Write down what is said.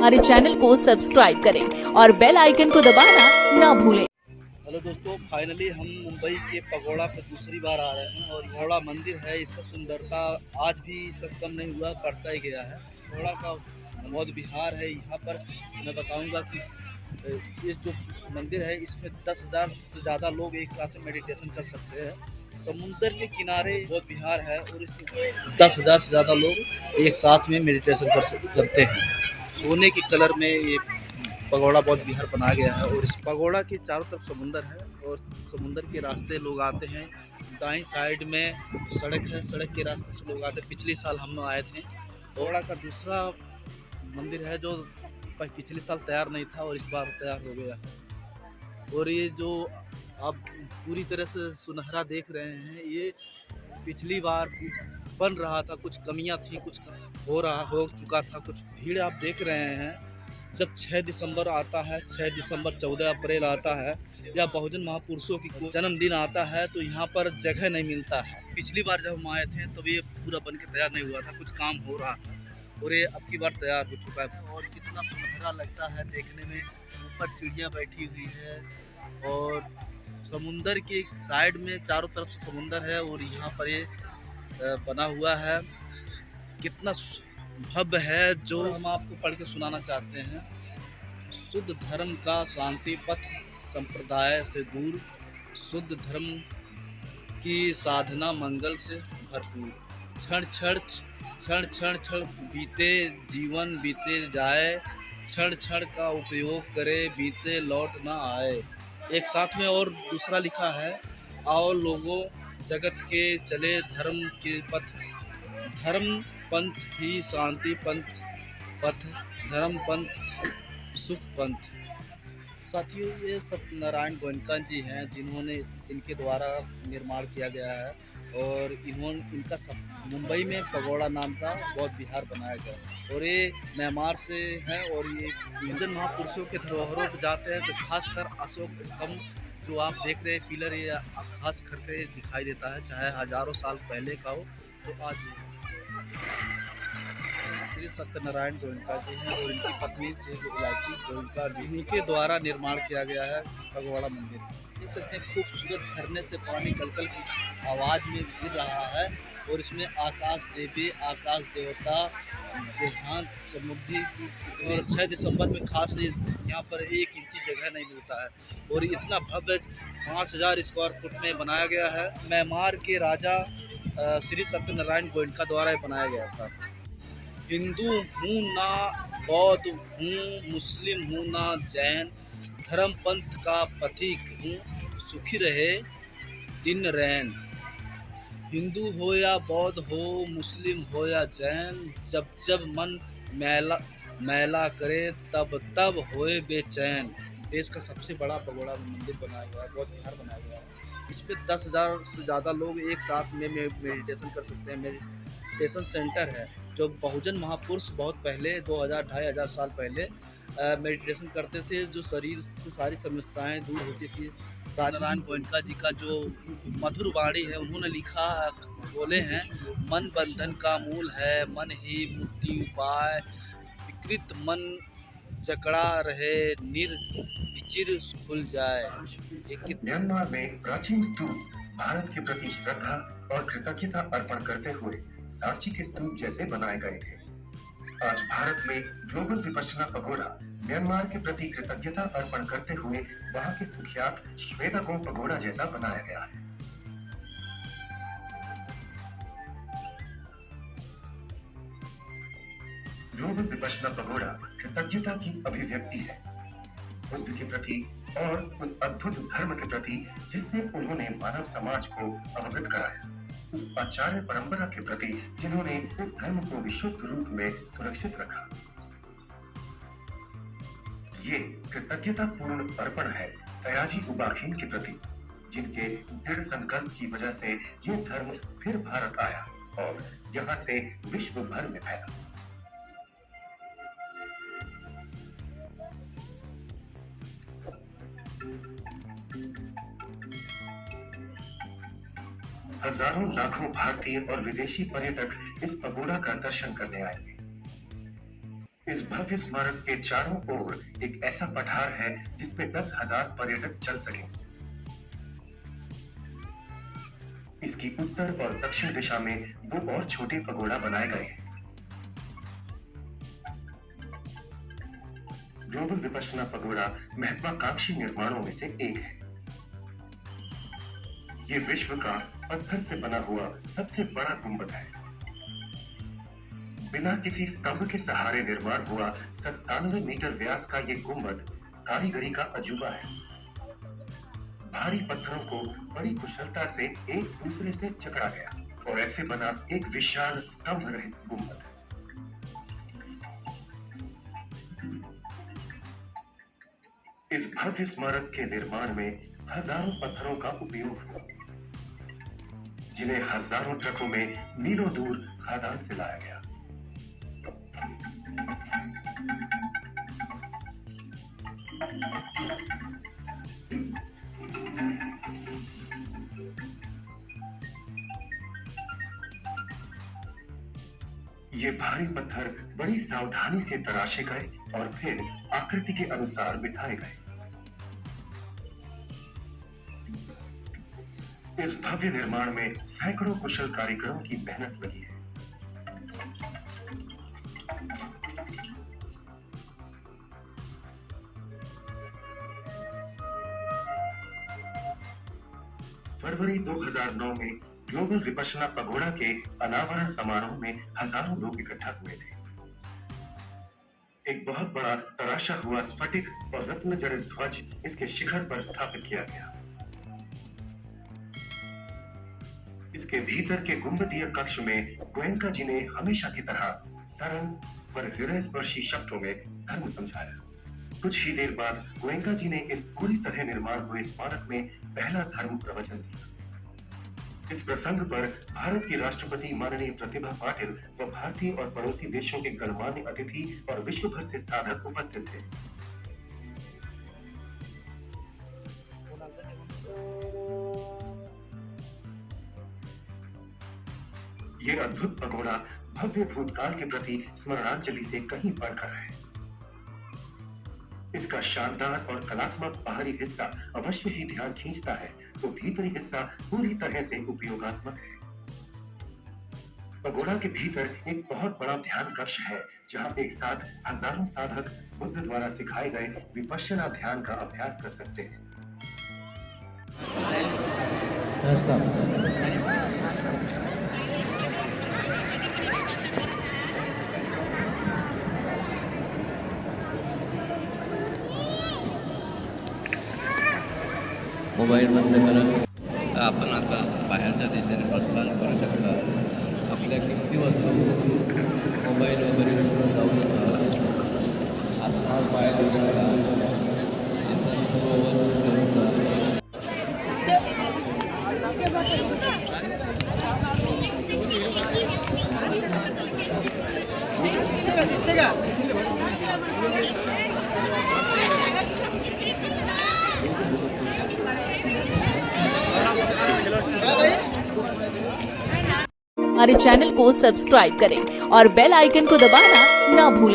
हमारे चैनल को सब्सक्राइब करें और बेल आइकन को दबाना ना भूलें। हेलो दोस्तों, फाइनली हम मुंबई के पगोड़ा पर दूसरी बार आ रहे हैं और पगोड़ा मंदिर है। इसका सुंदरता आज भी इसका कम नहीं हुआ, बढ़ता ही गया है। पगोड़ा का बौद्ध विहार है। यहाँ पर मैं बताऊंगा कि ये जो मंदिर है इसमें 10,000 से ज़्यादा लोग एक साथ में मेडिटेशन कर सकते हैं। समुंदर के किनारे बौद्ध विहार है और इसमें 10,000 से ज़्यादा लोग एक साथ में मेडिटेशन करते हैं। सोने के कलर में ये पगोड़ा बौद्ध विहार बनाया गया है और इस पगोड़ा के चारों तरफ समुंदर है और समुंदर के रास्ते लोग आते हैं। दाईं साइड में सड़क है, सड़क के रास्ते से लोग आते हैं। पिछले साल हम आए थे। पगोड़ा का दूसरा मंदिर है जो पिछले साल तैयार नहीं था और इस बार तैयार हो गया है। और ये जो आप पूरी तरह से सुनहरा देख रहे हैं, ये पिछली बार बन रहा था, कुछ कमियां थी, कुछ हो चुका था, कुछ भीड़ आप देख रहे हैं। जब 6 दिसंबर आता है, 6 दिसंबर 14 अप्रैल आता है या बहुजन महापुरुषों की जन्मदिन आता है तो यहाँ पर जगह नहीं मिलता है। पिछली बार जब हम आए थे तब ये पूरा बन के तैयार नहीं हुआ था, कुछ काम हो रहा था और ये अब की बार तैयार हो चुका है। और कितना सुनहरा लगता है देखने में। ऊपर चिड़िया बैठी हुई है और समुंदर के साइड में चारों तरफ से समुंदर है और यहाँ पर ये बना हुआ है। कितना भव्य है, जो हम आपको पढ़ के सुनाना चाहते हैं। शुद्ध धर्म का शांति पथ, संप्रदाय से दूर, शुद्ध धर्म की साधना मंगल से भरपूर। क्षण क्षण क्षण क्षण क्षण बीते, जीवन बीते जाए, क्षण क्षण का उपयोग करे, बीते लौट ना आए। एक साथ में और दूसरा लिखा है, आओ लोगों जगत के चले धर्म के पथ, धर्म पंथ ही शांति पंथ पथ, धर्म पंथ सुख पंथ। साथियों, ये सत्यनारायण गोयनका जी हैं जिनके द्वारा निर्माण किया गया है और इनका मुंबई में पगोड़ा नाम का बौद्ध विहार बनाया गया और ये म्यांमार से है। और ये बहुजन महापुरुषों के धरोहरों पर जाते हैं तो खासकर अशोक स्तंभ जो आप देख रहे हैं, पिलर, ये खास करके दिखाई देता है। चाहे हजारों साल पहले का हो तो आज श्री सत्यनारायण गोयनका जी हैं और इनकी पत्नी श्री इलायची गोयनका जी के द्वारा निर्माण किया गया है पगोड़ा मंदिर। देख सकते हैं खूबसूरत झरने से पानी कलकल की आवाज़ में गिर रहा है और इसमें आकाश देवी, आकाश देवता, देहांत, समुद्री। और 6 दिसंबर में खास यहाँ पर 1 इंची जगह नहीं मिलता है और इतना भव्य 5,000 स्क्वायर फुट में बनाया गया है। म्यांमार के राजा श्री सत्यनारायण गोयनका द्वारा बनाया गया था। हिंदू हूँ ना बौद्ध हूँ, मुस्लिम हूँ ना जैन, धर्म पंथ का पथिक हूँ, सुखी रहे दिन रैन। हिंदू हो या बौद्ध हो, मुस्लिम हो या जैन, जब जब मन मैला करे तब तब होए बेचैन। देश का सबसे बड़ा पगोड़ा मंदिर बनाया गया है, बौद्ध विहार बनाया गया है। इसमें 10,000 से ज़्यादा लोग एक साथ में मेडिटेशन कर सकते हैं। मेडिटेशन सेंटर है जो बहुजन महापुरुष बहुत पहले 2,000-2,500 साल पहले मेडिटेशन करते थे, जो शरीर से सारी समस्याएं दूर होती थी। सत्यनारायण गोयनका जी का जो मधुर वाणी है, उन्होंने लिखा बोले हैं, मन बंधन का मूल है, मन ही मुक्ति उपाय, विकृत मन जकड़ा रहे, विचिर खुल जाए। म्यांमार में प्राचीन स्तूप भारत के प्रति श्रद्धा और कृतज्ञता अर्पण करते हुए सांची के स्तूप जैसे बनाए गए थे। आज भारत में ग्लोबल विपश्यना पगोड़ा म्यांमार के प्रति कृतज्ञता अर्पण करते हुए वहां के सुख्यात श्वेतागोम पगोड़ा जैसा बनाया गया है। ग्लोबल विपश्यना पगोड़ा कृतज्ञता की अभिव्यक्ति है, बुद्ध के प्रति और उस अद्भुत धर्म के प्रति जिससे उन्होंने मानव समाज को अवगत कराया, उस आचार्य परंपरा के प्रति जिन्होंने उस धर्म को विशुद्ध रूप में सुरक्षित रखा। ये कृतज्ञता पूर्ण अर्पण है सयाजी उबाखिन के प्रति, जिनके दृढ़ संकल्प की वजह से ये धर्म फिर भारत आया और यहाँ से विश्व भर में फैला। हजारों लाखों भारतीय और विदेशी पर्यटक इस पगोड़ा का दर्शन करने आएंगे। इस भव्य स्मारक के चारों ओर एक ऐसा पठार है जिसपे 10,000 पर्यटक चल सके। इसकी उत्तर और दक्षिण दिशा में 2 और छोटे पगोड़ा बनाए गए हैं। ग्लोबल विपश्यना पगोड़ा महत्वाकांक्षी निर्माणों में से एक है। ये विश्व का पत्थर से बना हुआ सबसे बड़ा गुंबद है। बिना किसी स्तंभ के सहारे निर्माण हुआ 97 मीटर व्यास का ये गुंबद कारीगरी का अजूबा है। भारी पत्थरों को बड़ी कुशलता से एक दूसरे से जकड़ा गया और ऐसे बना एक विशाल स्तंभ रहित गुंबद। इस भव्य स्मारक के निर्माण में हजारों पत्थरों का उपयोग हुआ, जिन्हें हजारों ट्रकों में मीलों दूर खादान से लाया गया। ये भारी पत्थर बड़ी सावधानी से तराशे गए और फिर आकृति के अनुसार बिठाए गए। इस भव्य निर्माण में सैकड़ों कुशल कारीगरों की मेहनत लगी है। फरवरी 2009 में ग्लोबल विपश्यना पगोड़ा के अनावरण समारोह में हजारों लोग इकट्ठा हुए थे। एक बहुत बड़ा तराशा हुआ स्फटिक और रत्न जड़ित ध्वज इसके शिखर पर स्थापित किया गया। इसके भीतर के गुंबदीय कक्ष में गोयनका जी ने हमेशा की तरह सरल पर हृदय स्पर्शी शब्दों में धर्म समझाया। कुछ ही देर बाद गोयनका जी ने इस पूरी तरह निर्माण हुए स्मारक में पहला धर्म प्रवचन दिया। इस प्रसंग पर भारत की राष्ट्रपति माननीय प्रतिभा पाटिल व भारतीय और पड़ोसी देशों के गणमान्य अतिथि और विश्व भर से साधक उपस्थित थे। ये अद्भुत पगोड़ा भव्य भूतकाल के प्रति स्मरणांजलि से कहीं बढ़कर है। इसका शानदार और कलात्मक बाहरी हिस्सा अवश्य ही ध्यान खींचता है, तो भीतरी हिस्सा पूरी तरह से उपयोगात्मक है। पगोड़ा के भीतर एक बहुत बड़ा ध्यान कक्ष है, जहां एक साथ हजारों साधक बुद्ध द्वारा सिखाए गए विपश्यना ध्यान का अभ्यास कर सकते हैं। मोबाईल बंद करा। आपण आता बाहेरच्या देशाने प्रस्थान करू शकता। आपल्या किमती वस्तू मोबाईल वगैरे घेऊन जाऊ शकता। आता बाहेर जायला हमारे चैनल को सब्सक्राइब करें और बेल आइकन को दबाना ना भूलें।